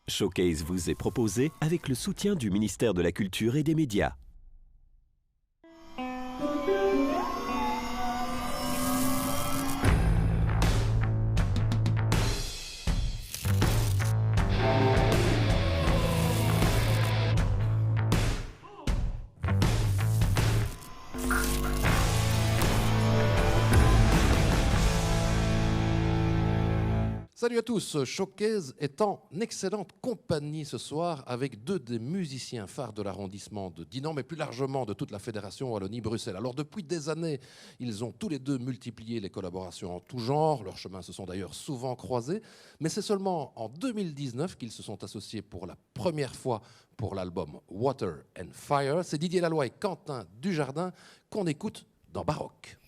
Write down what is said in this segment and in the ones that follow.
Showcase vous est proposé avec le soutien du ministère de la Culture et des Médias. Salut à tous, Showcase est en excellente compagnie ce soir avec deux des musiciens phares de l'arrondissement de Dinan, mais plus largement de toute la Fédération Wallonie-Bruxelles. Alors depuis des années, ils ont tous les deux multiplié les collaborations en tout genre, leurs chemins se sont d'ailleurs souvent croisés, mais c'est seulement en 2019 qu'ils se sont associés pour la première fois pour l'album Water and Fire. C'est Didier Laloy et Quentin Dujardin qu'on écoute dans Baroque.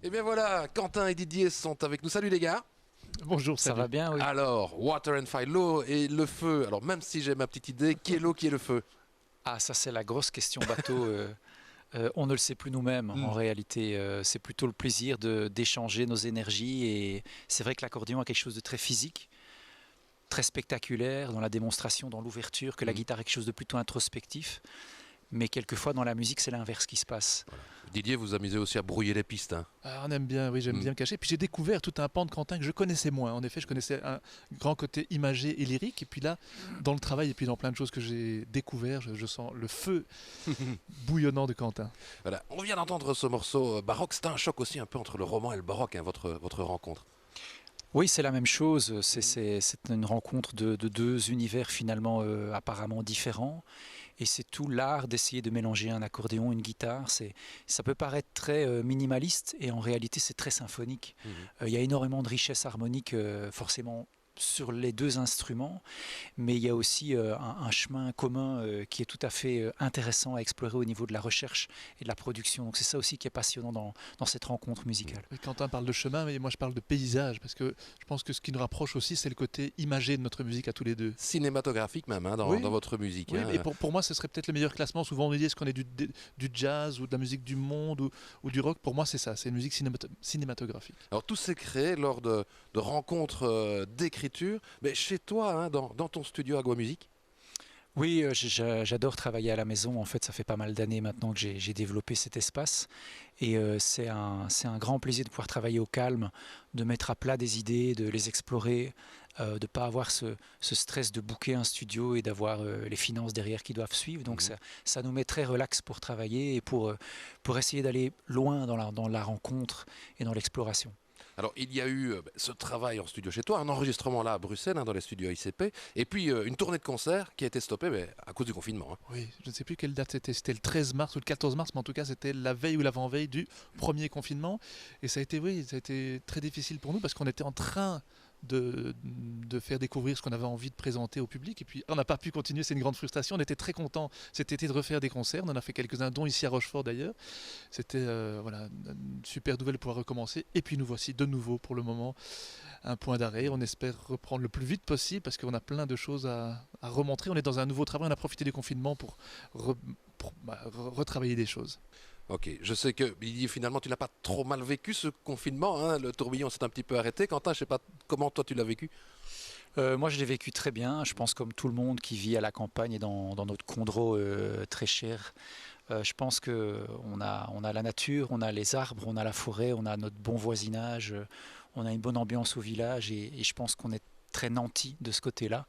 Et bien voilà, Quentin et Didier sont avec nous. Salut les gars. Bonjour, Ça salut. va bien, oui. Alors, Water and Fire, l'eau et le feu. Alors même si j'ai ma petite idée, qui est l'eau, qui est le feu? Ah, ça c'est la grosse question bateau. On ne le sait plus nous-mêmes. En réalité, c'est plutôt le plaisir d'échanger nos énergies. Et c'est vrai que l'accordéon a quelque chose de très physique, très spectaculaire dans la démonstration, dans l'ouverture, que la guitare est quelque chose de plutôt introspectif. Mais quelquefois, dans la musique, c'est l'inverse qui se passe. Didier, vous amusez aussi à brouiller les pistes. Hein. Ah, on aime bien, oui, j'aime bien me cacher. Puis j'ai découvert tout un pan de Quentin que je connaissais moins. En effet, je connaissais un grand côté imagé et lyrique. Et puis là, dans le travail et puis dans plein de choses que j'ai découvert, je sens le feu bouillonnant de Quentin. Voilà. On vient d'entendre ce morceau baroque. C'est un choc aussi un peu entre le roman et le baroque, hein, votre rencontre. Oui, c'est la même chose. C'est une rencontre de deux univers finalement apparemment différents. Et c'est tout l'art d'essayer de mélanger un accordéon, une guitare. Ça peut paraître très minimaliste et en réalité c'est très symphonique. Il y a énormément de richesse harmonique forcément sur les deux instruments, mais il y a aussi un chemin commun qui est tout à fait intéressant à explorer au niveau de la recherche et de la production. Donc c'est ça aussi qui est passionnant dans cette rencontre musicale. Oui, Quentin parle de chemin, mais moi je parle de paysage, parce que je pense que ce qui nous rapproche aussi, c'est le côté imagé de notre musique à tous les deux. Cinématographique même, hein, dans votre musique. Oui, hein. et pour moi, ce serait peut-être le meilleur classement. Souvent, on nous dit est-ce qu'on est du jazz ou de la musique du monde ou du rock. Pour moi, c'est ça, c'est une musique cinématographique. Alors tout s'est créé lors de rencontres d'écriture, mais chez toi, hein, dans ton studio Agua Musique. Oui, j'adore travailler à la maison. En fait, ça fait pas mal d'années maintenant que j'ai développé cet espace. Et c'est un grand plaisir de pouvoir travailler au calme, de mettre à plat des idées, de les explorer, de ne pas avoir ce stress de booker un studio et d'avoir les finances derrière qui doivent suivre. Donc ça nous met très relax pour travailler et pour essayer d'aller loin dans la rencontre et dans l'exploration. Alors, il y a eu ce travail en studio chez toi, un enregistrement là à Bruxelles, hein, dans les studios ICP, et puis une tournée de concert qui a été stoppée à cause du confinement. Hein. Oui, je ne sais plus quelle date c'était. C'était le 13 mars ou le 14 mars, mais en tout cas, c'était la veille ou l'avant-veille du premier confinement. Et ça a été très difficile pour nous parce qu'on était en train de faire découvrir ce qu'on avait envie de présenter au public. Et puis, on n'a pas pu continuer, c'est une grande frustration. On était très contents cet été de refaire des concerts. On en a fait quelques-uns, dont ici à Rochefort d'ailleurs. C'était voilà, une super nouvelle de pouvoir recommencer. Et puis, nous voici de nouveau pour le moment un point d'arrêt. On espère reprendre le plus vite possible parce qu'on a plein de choses à remontrer. On est dans un nouveau travail. On a profité du confinement pour retravailler des choses. Ok, je sais que finalement tu l'as pas trop mal vécu ce confinement, hein, le tourbillon s'est un petit peu arrêté. Quentin, je sais pas comment toi tu l'as vécu. Moi, je l'ai vécu très bien. Je pense comme tout le monde qui vit à la campagne et dans notre condro très cher. Je pense qu'on a la nature, on a les arbres, on a la forêt, on a notre bon voisinage, on a une bonne ambiance au village et je pense qu'on est très nantis de ce côté-là.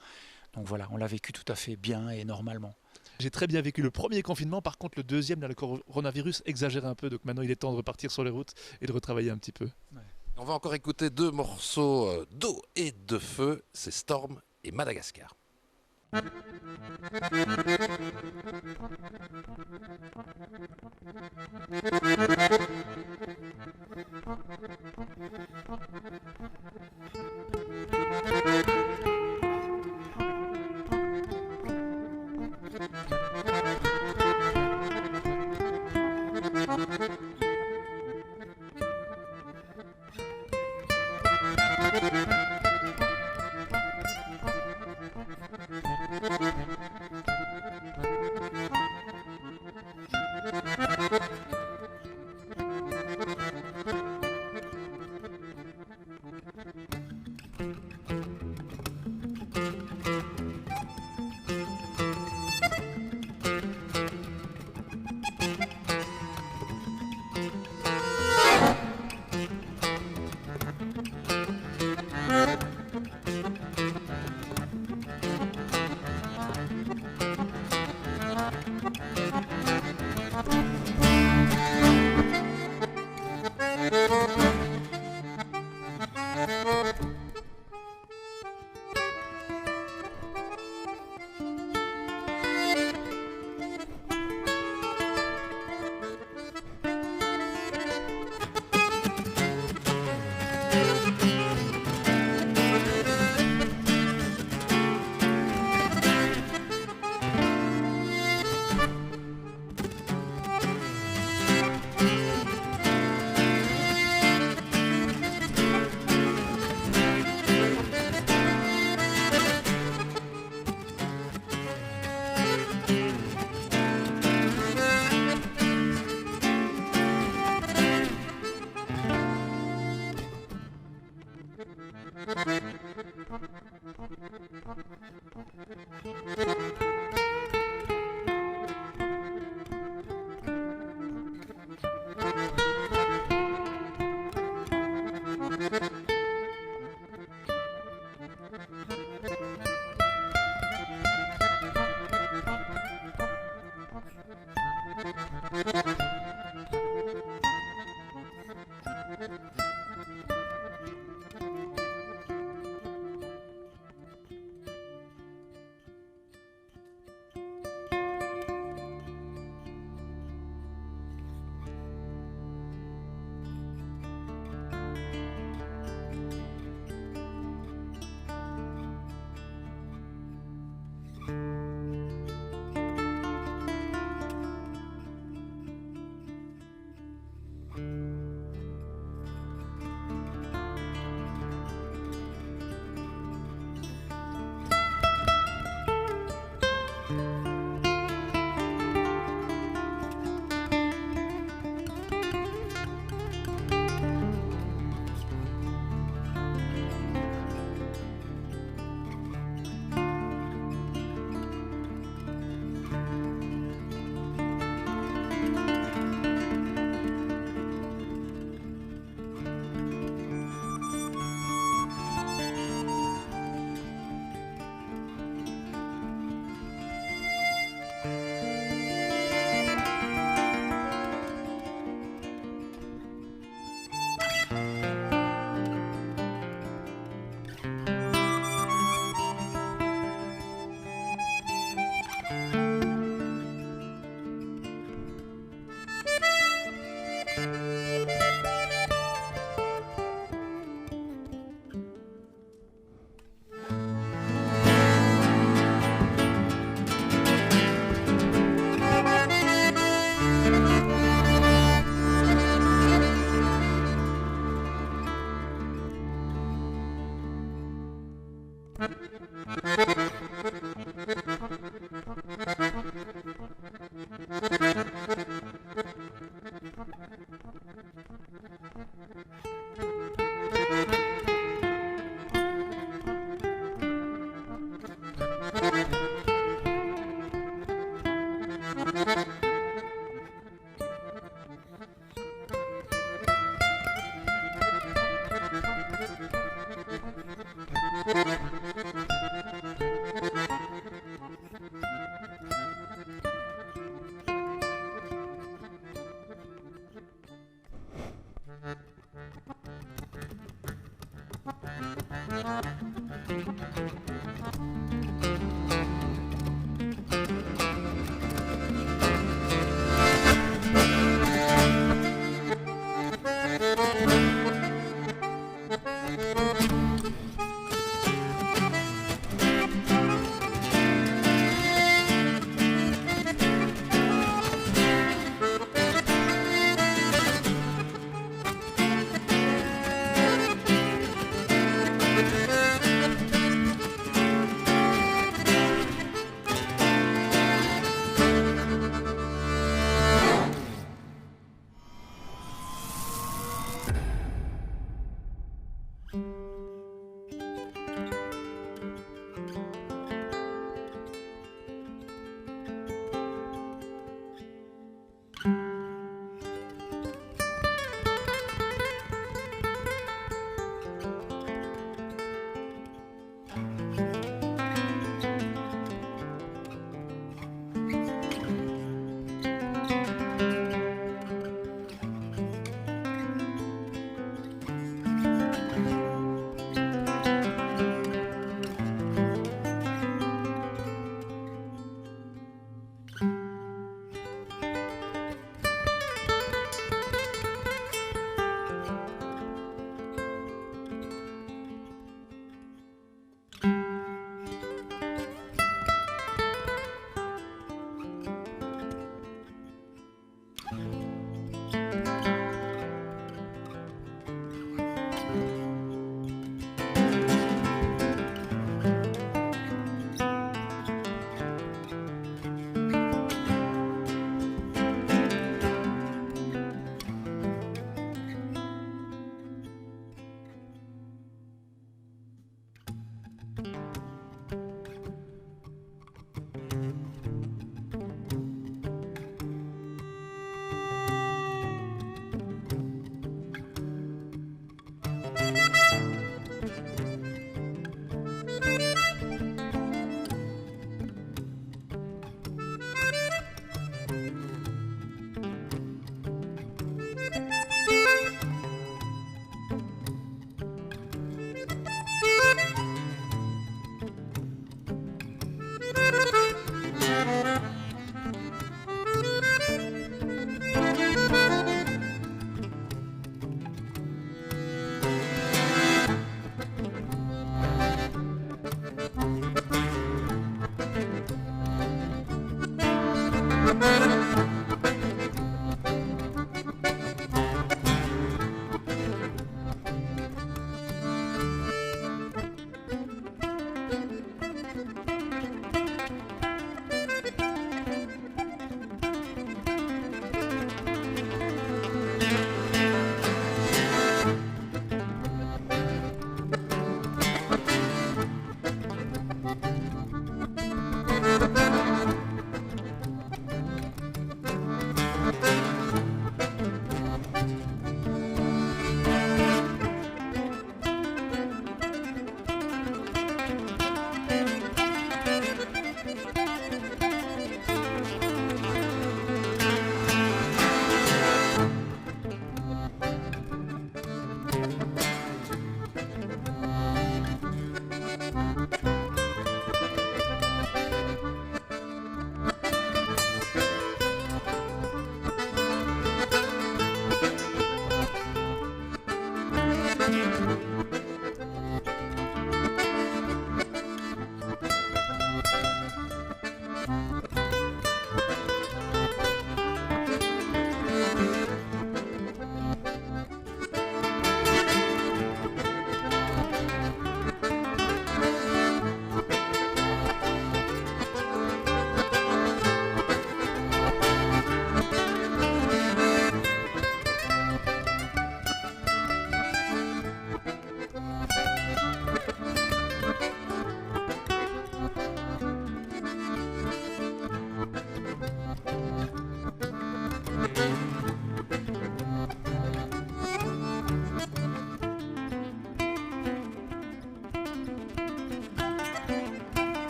Donc voilà, on l'a vécu tout à fait bien et normalement. J'ai très bien vécu le premier confinement. Par contre, le deuxième, là, le coronavirus exagère un peu. Donc maintenant, il est temps de repartir sur les routes et de retravailler un petit peu. Ouais. On va encore écouter deux morceaux d'eau et de feu, c'est Storm et Madagascar.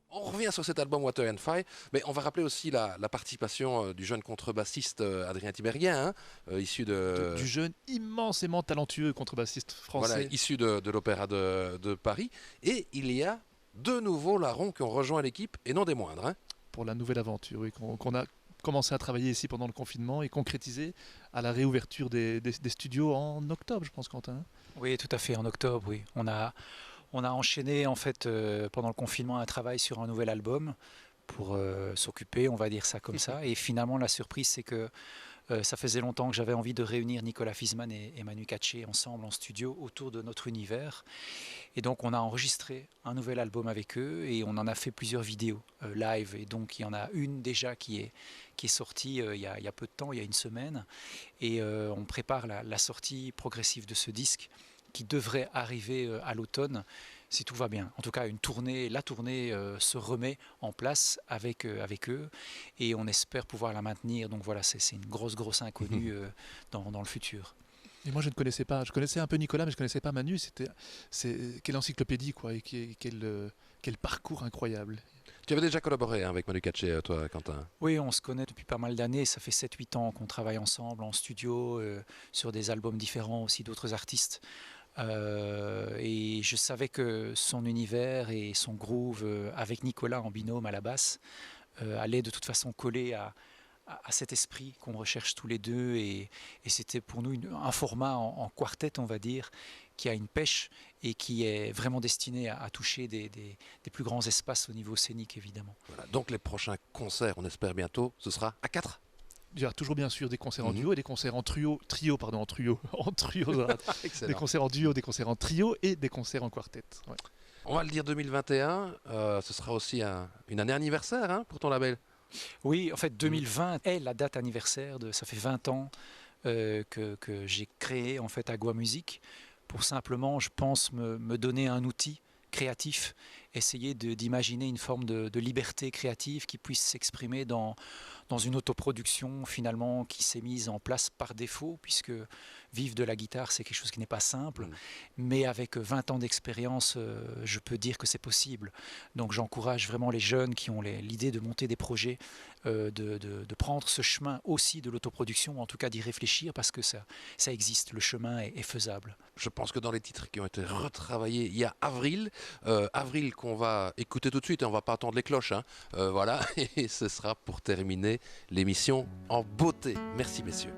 On revient sur cet album Water and Fire, mais on va rappeler aussi la participation du jeune contrebassiste Adrien Tiberghien, issu Du jeune immensément talentueux contrebassiste français. voilà, issu de l'Opéra de Paris. Et il y a deux nouveaux larrons qui ont rejoint l'équipe, et non des moindres. Hein. Pour la nouvelle aventure, oui, qu'on a commencé à travailler ici pendant le confinement et concrétisé à la réouverture des studios en octobre, je pense, Quentin. Oui, tout à fait, en octobre, oui. On a enchaîné en fait pendant le confinement un travail sur un nouvel album pour s'occuper, on va dire ça comme ça. Et finalement, la surprise, c'est que ça faisait longtemps que j'avais envie de réunir Nicolas Fiesmann et Manu Katché ensemble en studio autour de notre univers. Et donc, on a enregistré un nouvel album avec eux et on en a fait plusieurs vidéos live. Et donc, il y en a une déjà qui est sortie il y a peu de temps, il y a une semaine. Et on prépare la sortie progressive de ce disque qui devrait arriver à l'automne si tout va bien. En tout cas, la tournée se remet en place avec eux et on espère pouvoir la maintenir. Donc voilà, c'est une grosse inconnue dans le futur. Et moi, je ne connaissais pas. Je connaissais un peu Nicolas, mais je ne connaissais pas Manu. Quelle encyclopédie, quoi, et quel parcours incroyable. Tu avais déjà collaboré avec Manu Katché, toi, Quentin? Oui, on se connaît depuis pas mal d'années. Ça fait 7-8 ans qu'on travaille ensemble en studio, sur des albums différents aussi d'autres artistes. Et je savais que son univers et son groove avec Nicolas en binôme à la basse allait de toute façon coller à cet esprit qu'on recherche tous les deux et c'était pour nous un format en quartet, on va dire, qui a une pêche et qui est vraiment destiné à toucher des plus grands espaces au niveau scénique, évidemment. Voilà, donc les prochains concerts, on espère bientôt, ce sera à 4. Il y aura toujours bien sûr des concerts en Mhm. duo et des concerts en trio, en trio, des Excellent. concerts en duo, des concerts en trio et des concerts en quartet. Ouais. On va le dire 2021, ce sera aussi une année anniversaire hein, pour ton label. Oui, en fait, 2020 est la date anniversaire ça fait 20 ans que j'ai créé en fait Agua Music pour simplement, je pense, me donner un outil créatif, essayer d'imaginer une forme de liberté créative qui puisse s'exprimer dans une autoproduction finalement qui s'est mise en place par défaut, puisque vivre de la guitare c'est quelque chose qui n'est pas simple, mais avec 20 ans d'expérience, je peux dire que c'est possible. Donc j'encourage vraiment les jeunes qui ont l'idée de monter des projets, de prendre ce chemin aussi de l'autoproduction, en tout cas d'y réfléchir, parce que ça existe, le chemin est faisable. Je pense que dans les titres qui ont été retravaillés, il y a Avril. Avril qu'on va écouter tout de suite et on va pas attendre les cloches. Hein. Voilà, et ce sera pour terminer l'émission en beauté. Merci messieurs.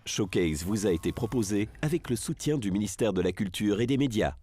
Showcase vous a été proposé avec le soutien du ministère de la Culture et des Médias.